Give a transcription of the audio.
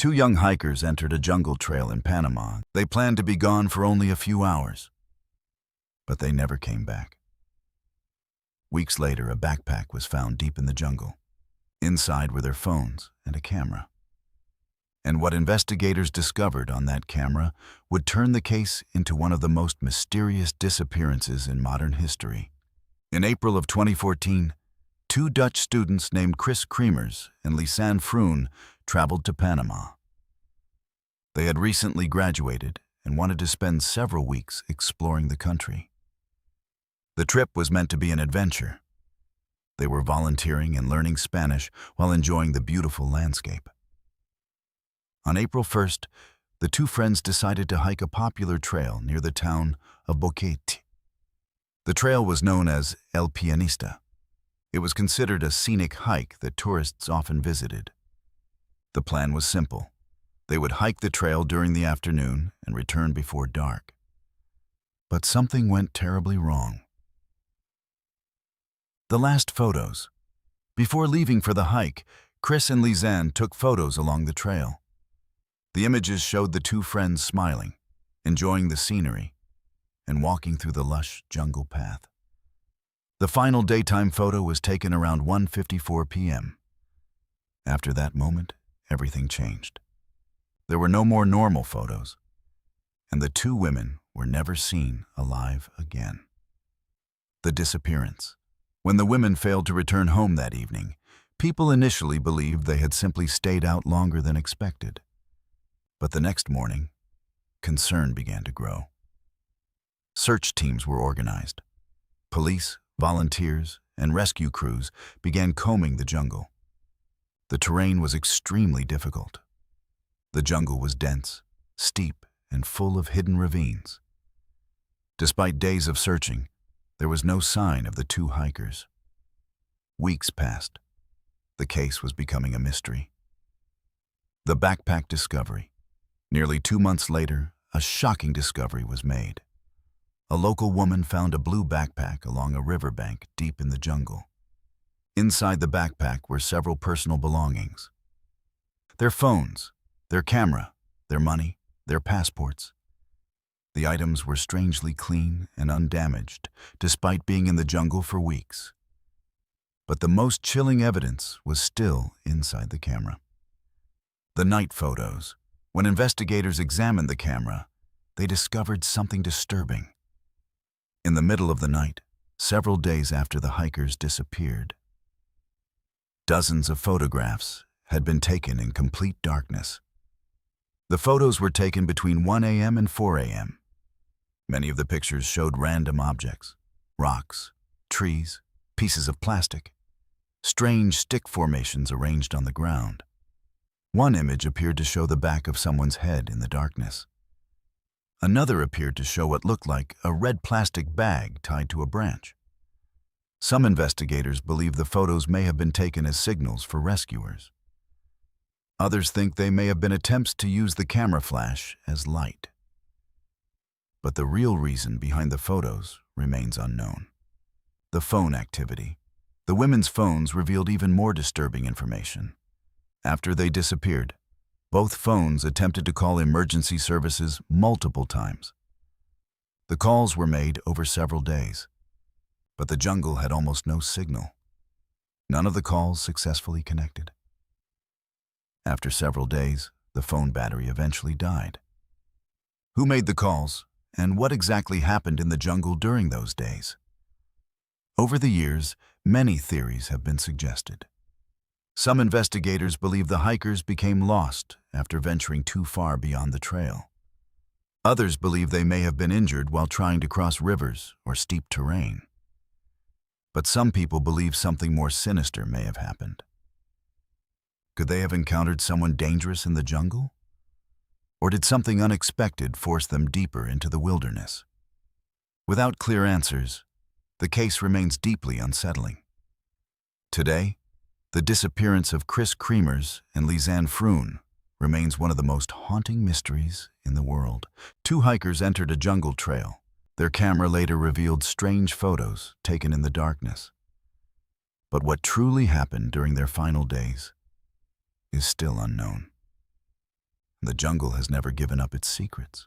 Two young hikers entered a jungle trail in Panama. They planned to be gone for only a few hours, but they never came back. Weeks later, a backpack was found deep in the jungle. Inside were their phones and a camera. And what investigators discovered on that camera would turn the case into one of the most mysterious disappearances in modern history. In April of 2014, two Dutch students named Chris Kremers and Lisanne Froon traveled to Panama. They had recently graduated and wanted to spend several weeks exploring the country. The trip was meant to be an adventure. They were volunteering and learning Spanish while enjoying the beautiful landscape. On April 1st, the two friends decided to hike a popular trail near the town of Boquete. The trail was known as El Pianista. It was considered a scenic hike that tourists often visited. The plan was simple. They would hike the trail during the afternoon and return before dark. But something went terribly wrong. The last photos. Before leaving for the hike, Chris and Lisanne took photos along the trail. The images showed the two friends smiling, enjoying the scenery, and walking through the lush jungle path. The final daytime photo was taken around 1:54 p.m. After that moment, everything changed. There were no more normal photos, and the two women were never seen alive again. The disappearance. When the women failed to return home that evening, people initially believed they had simply stayed out longer than expected. But the next morning, concern began to grow. Search teams were organized. Police, volunteers, and rescue crews began combing the jungle. The terrain was extremely difficult. The jungle was dense, steep, and full of hidden ravines. Despite days of searching, there was no sign of the two hikers. Weeks passed. The case was becoming a mystery. The backpack discovery. Nearly 2 months later, a shocking discovery was made. A local woman found a blue backpack along a riverbank deep in the jungle. Inside the backpack were several personal belongings. Their phones, their camera, their money, their passports. The items were strangely clean and undamaged, despite being in the jungle for weeks. But the most chilling evidence was still inside the camera. The night photos. When investigators examined the camera, they discovered something disturbing. In the middle of the night, several days after the hikers disappeared, dozens of photographs had been taken in complete darkness. The photos were taken between 1 a.m. and 4 a.m. Many of the pictures showed random objects, rocks, trees, pieces of plastic, strange stick formations arranged on the ground. One image appeared to show the back of someone's head in the darkness. Another appeared to show what looked like a red plastic bag tied to a branch. Some investigators believe the photos may have been taken as signals for rescuers. Others think they may have been attempts to use the camera flash as light. But the real reason behind the photos remains unknown. The phone activity. The women's phones revealed even more disturbing information. After they disappeared, both phones attempted to call emergency services multiple times. The calls were made over several days, but the jungle had almost no signal. None of the calls successfully connected. After several days, the phone battery eventually died. Who made the calls, and what exactly happened in the jungle during those days? Over the years, many theories have been suggested. Some investigators believe the hikers became lost after venturing too far beyond the trail. Others believe they may have been injured while trying to cross rivers or steep terrain. But some people believe something more sinister may have happened. Could they have encountered someone dangerous in the jungle? Or did something unexpected force them deeper into the wilderness? Without clear answers, the case remains deeply unsettling. Today, the disappearance of Chris Kremers and Lisanne Froon remains one of the most haunting mysteries in the world. Two hikers entered a jungle trail. Their camera later revealed strange photos taken in the darkness. But what truly happened during their final days is still unknown. the jungle has never given up its secrets.